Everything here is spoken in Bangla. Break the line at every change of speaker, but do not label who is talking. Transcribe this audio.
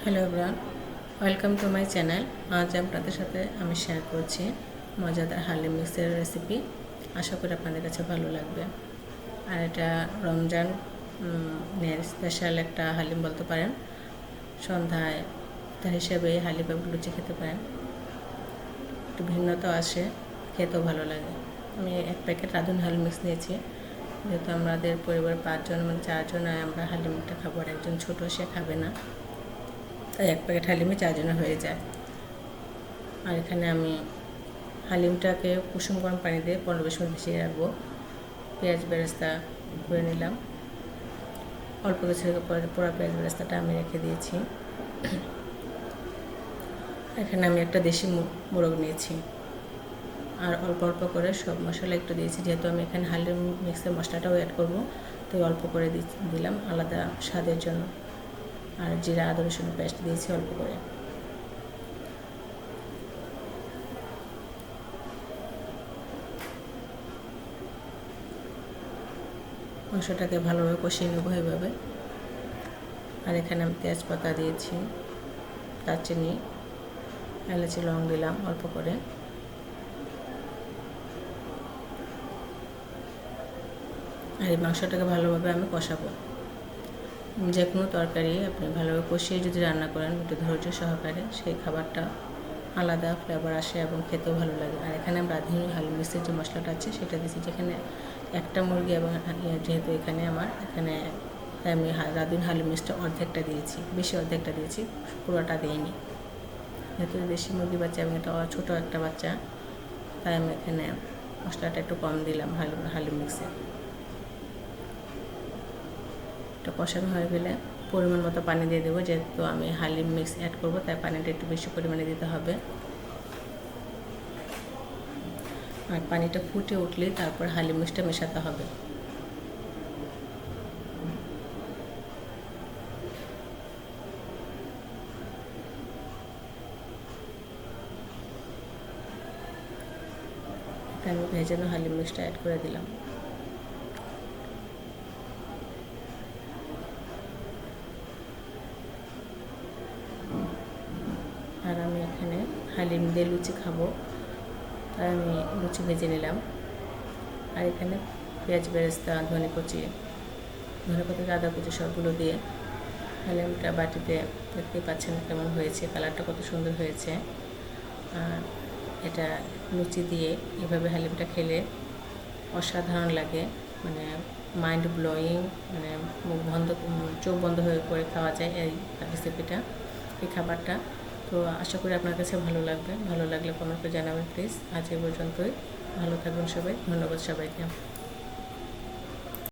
Hello everyone, welcome to my channel. আজ আপনাদের সাথে আমি শেয়ার করছি মজাদার হালিম মিক্সের রেসিপি। আশা করি আপনাদের কাছে ভালো লাগবে। আর এটা রমজান স্পেশাল একটা হালিম বলতে পারেন। সন্ধ্যায় তার হিসেবে হালিম এবং লুচি খেতে পারেন। একটু ভিন্নতা আসে, খেতেও ভালো লাগে। আমি এক প্যাকেট রাঁধুনি হালিম মিক্স নিয়েছি। যেহেতু আমাদের পরিবার 5 জন, মানে 4 জন আমরা হালিমটা খাবো, আর একজন ছোটো, সে খাবে না, তাই এক প্যাকেট হালিমে 4 জনের হয়ে যায়। আর এখানে আমি হালিমটাকে কুসুম গরম পানি দিয়ে 15-20 মিনিট ভিজিয়ে রাখবো। পেঁয়াজ বেরেস্তা করে নিলাম, অল্প কিছু পোড়া পেঁয়াজ বেরেস্তাটা আমি রেখে দিয়েছি। এখানে আমি একটা দেশি মোরগ নিয়েছি, আর অল্প অল্প করে সব মশলা একটু দিয়েছি। যেহেতু আমি এখানে হালিম মিক্সের মশলাটাও অ্যাড করবো, তো অল্প করে দিলাম আলাদা স্বাদের জন্য। আর জিরা আদা রসুন পেস্ট দিয়েছি অল্প করে। মাংসটাকে ভালোভাবে কষিয়ে নেবো এইভাবে। আর এখানে আমি তেজপাতা দিয়েছি, দারচিনি, এলাচি, লং দিলাম অল্প করে। আর এই মাংসটাকে ভালোভাবে আমি কষাবো। যে কোনো তরকারি আপনি ভালোভাবে কষিয়ে যদি রান্না করেন একটু ধৈর্য সহকারে, সেই খাবারটা আলাদা ফ্লেভার আসে এবং খেতেও ভালো লাগে। আর এখানে আমি রাঁধুনি হালিম মিক্সের যে মশলাটা আছে সেটা দিয়েছি। যেখানে একটা মুরগি এবং যেহেতু এখানে তাই আমি রাঁধুনি হালিম মিক্সটা অর্ধেকটা দিয়েছি, বেশি অর্ধেকটা দিয়েছি, পুরোটা দিইনি। যেহেতু দেশি মুরগি বাচ্চা এবং এটা ছোটো একটা বাচ্চা, তাই আমি এখানে মশলাটা একটু কম দিলাম হালিম মিক্সে। এটা কষানো হয়ে গেলে পরিমাণ মতো পানি দিয়ে দেবো। যেহেতু আমি হালিম মিক্স অ্যাড করবো, তাই পানিটা একটু বেশি পরিমাণে দিতে হবে। আর পানিটা ফুটে উঠলেই তারপর হালিম মিক্সটা মেশাতে হবে। আমি ভেজানো হালিম মিক্সটা অ্যাড করে দিলাম। আর আমি এখানে হালিম দিয়ে লুচি খাবো, তাই আমি লুচি ভেজে নিলাম। আর এখানে পেঁয়াজ বেরেস্তা, ধনে পাতা, আদা কুচি সবগুলো দিয়ে হালিমটা বাটিতে দেখতেই পাচ্ছেন কেমন হয়েছে, কালারটা কত সুন্দর হয়েছে। আর এটা লুচি দিয়ে এভাবে হালিমটা খেলে অসাধারণ লাগে, মানে মাইন্ড ব্লোয়িং, মানে চোখ বন্ধ হয়ে করে খাওয়া যায় এই রেসিপিটা, এই খাবারটা। তো আশা করি আপনার কাছে ভালো লাগবে। ভালো লাগলে কমেন্ট করে জানাবেন প্লিজ। আজ এই পর্যন্তই। ভালো থাকবেন সবাই। ধন্যবাদ সবাইকে।